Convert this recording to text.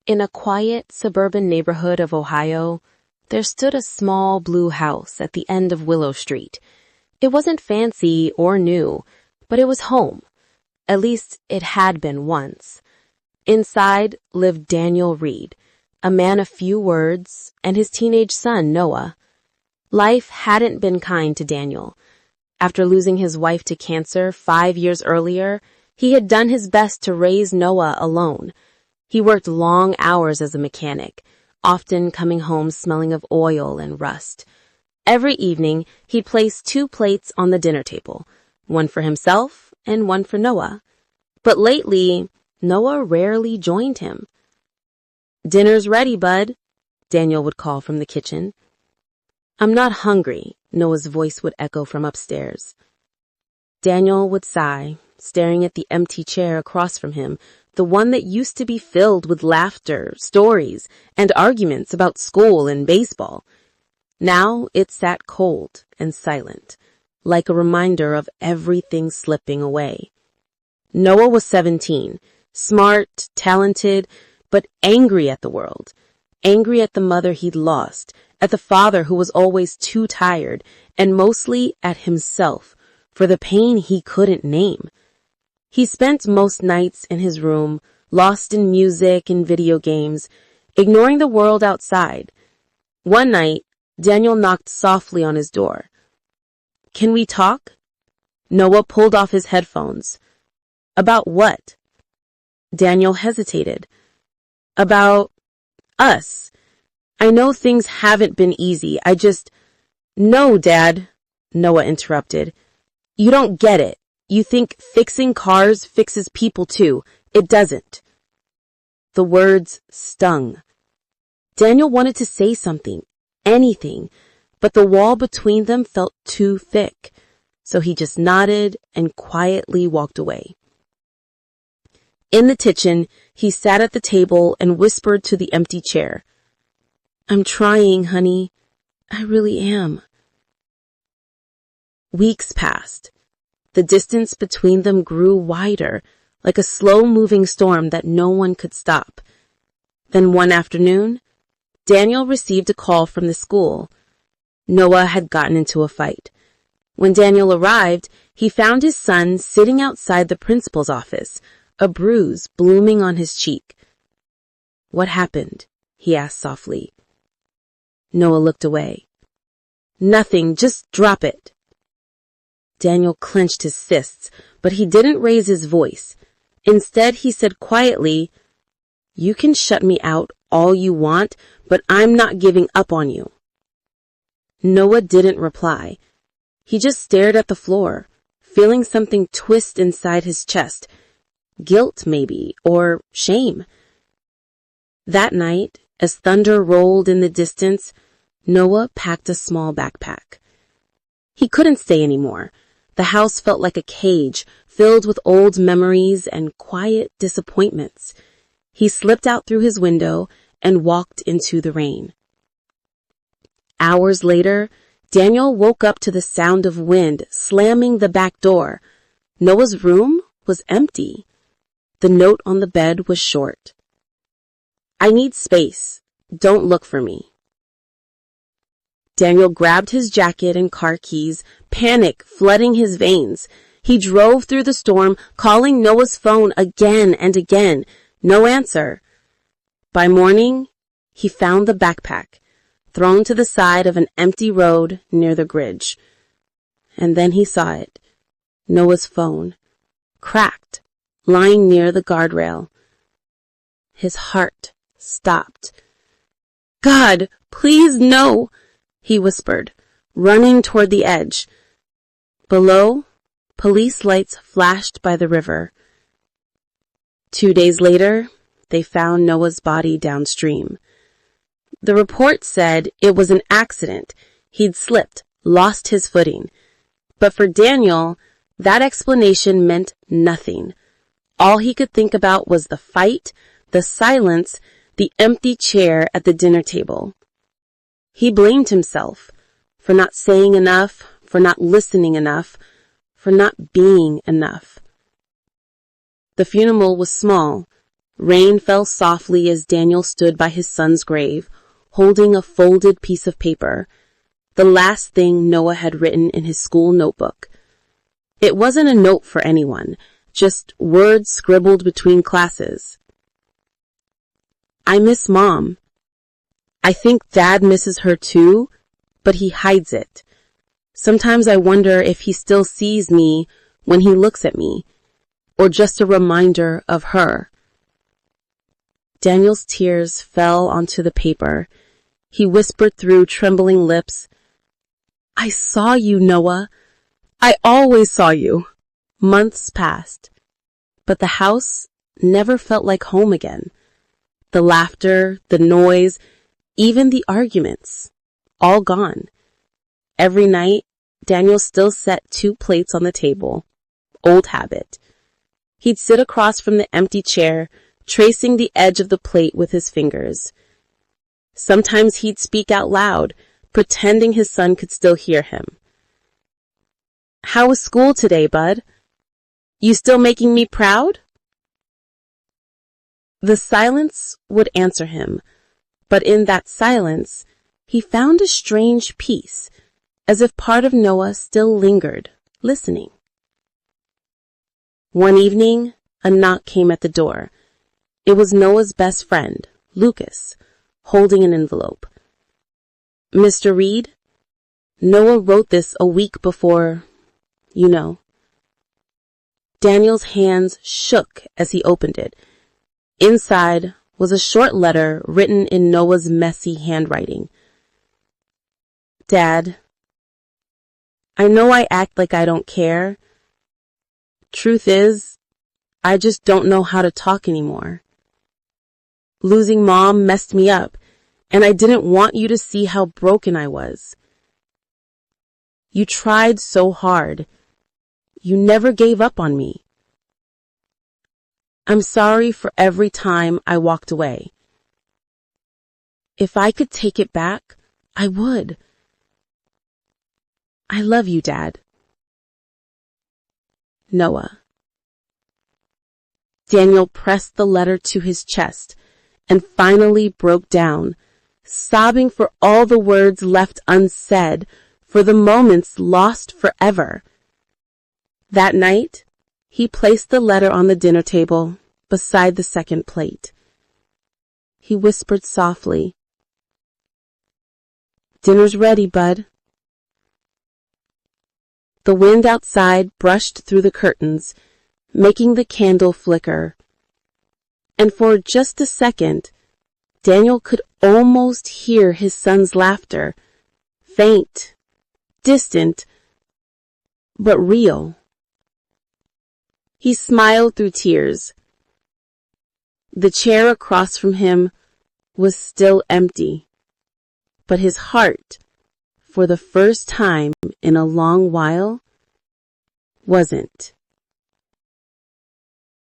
In a quiet, suburban neighborhood of Ohio, there stood a small blue house at the end of Willow Street. It wasn't fancy or new, but it was home. At least it had been once. Inside lived Daniel Reed, a man of few words, and his teenage son, Noah. Life hadn't been kind to Daniel. After losing his wife to cancer 5 years earlier, he had done his best to raise Noah alone. He worked long hours as a mechanic, often coming home smelling of oil and rust. Every evening, he'd place 2 plates on the dinner table, one for himself and one for Noah. But lately, Noah rarely joined him. "Dinner's ready, bud," Daniel would call from the kitchen. "I'm not hungry," Noah's voice would echo from upstairs. Daniel would sigh, staring at the empty chair across from him, the one that used to be filled with laughter, stories, and arguments about school and baseball. Now it sat cold and silent, like a reminder of everything slipping away. Noah was 17, smart, talented, but angry at the world, angry at the mother he'd lost, at the father who was always too tired, and mostly at himself for the pain he couldn't name. He spent most nights in his room, lost in music and video games, ignoring the world outside. One night, Daniel knocked softly on his door. "Can we talk?" Noah pulled off his headphones. "About what?" Daniel hesitated. "About us. I know things haven't been easy. No, Dad," Noah interrupted. "You don't get it. You think fixing cars fixes people too. It doesn't." The words stung. Daniel wanted to say something, anything, but the wall between them felt too thick, so he just nodded and quietly walked away. In the kitchen, he sat at the table and whispered to the empty chair. "I'm trying, honey. I really am." Weeks passed. The distance between them grew wider, like a slow-moving storm that no one could stop. Then one afternoon, Daniel received a call from the school. Noah had gotten into a fight. When Daniel arrived, he found his son sitting outside the principal's office, a bruise blooming on his cheek. "What happened?" he asked softly. Noah looked away. "Nothing, just drop it." Daniel clenched his fists, but he didn't raise his voice. Instead, he said quietly, "You can shut me out all you want, but I'm not giving up on you." Noah didn't reply. He just stared at the floor, feeling something twist inside his chest. Guilt, maybe, or shame. That night, as thunder rolled in the distance, Noah packed a small backpack. He couldn't stay anymore. The house felt like a cage, filled with old memories and quiet disappointments. He slipped out through his window and walked into the rain. Hours later, Daniel woke up to the sound of wind slamming the back door. Noah's room was empty. The note on the bed was short. "I need space. Don't look for me." Daniel grabbed his jacket and car keys, panic flooding his veins. He drove through the storm, calling Noah's phone again and again. No answer. By morning, he found the backpack, thrown to the side of an empty road near the bridge. And then he saw it. Noah's phone, cracked, lying near the guardrail. His heart stopped. "God, please no," he whispered, running toward the edge. Below, police lights flashed by the river. 2 days later, they found Noah's body downstream. The report said it was an accident. He'd slipped, lost his footing. But for Daniel, that explanation meant nothing. All he could think about was the fight, the silence, the empty chair at the dinner table. He blamed himself for not saying enough, for not listening enough, for not being enough. The funeral was small, Rain fell softly as Daniel stood by his son's grave, holding a folded piece of paper, the last thing Noah had written in his school notebook. It wasn't a note for anyone, just words scribbled between classes. I miss Mom. I think Dad misses her too, but he hides it. Sometimes I wonder if he still sees me when he looks at me, or just a reminder of her. Daniel's tears fell onto the paper. He whispered through trembling lips, I saw you, Noah. I always saw you. Months passed, but the house never felt like home again. The laughter, the noise, even the arguments, all gone. Every night, Daniel still set 2 plates on the table. Old habit. He'd sit across from the empty chair, tracing the edge of the plate with his fingers. Sometimes he'd speak out loud, pretending his son could still hear him. How was school today, bud? You still making me proud? The silence would answer him, but in that silence, he found a strange peace, as if part of Noah still lingered, listening. One evening, a knock came at the door. It was Noah's best friend, Lucas, holding an envelope. Mr. Reed, Noah wrote this a week before, you know. Daniel's hands shook as he opened it. Inside was a short letter written in Noah's messy handwriting. Dad, I know I act like I don't care. Truth is, I just don't know how to talk anymore. Losing Mom messed me up, and I didn't want you to see how broken I was. You tried so hard. You never gave up on me. I'm sorry for every time I walked away. If I could take it back, I would. I love you, Dad. Noah. Daniel pressed the letter to his chest and finally broke down, sobbing for all the words left unsaid, for the moments lost forever. That night, he placed the letter on the dinner table beside the second plate. He whispered softly, Dinner's ready, bud. The wind outside brushed through the curtains, making the candle flicker. And for just a second, Daniel could almost hear his son's laughter, faint, distant, but real. He smiled through tears. The chair across from him was still empty, but his heart, for the first time in a long while, wasn't.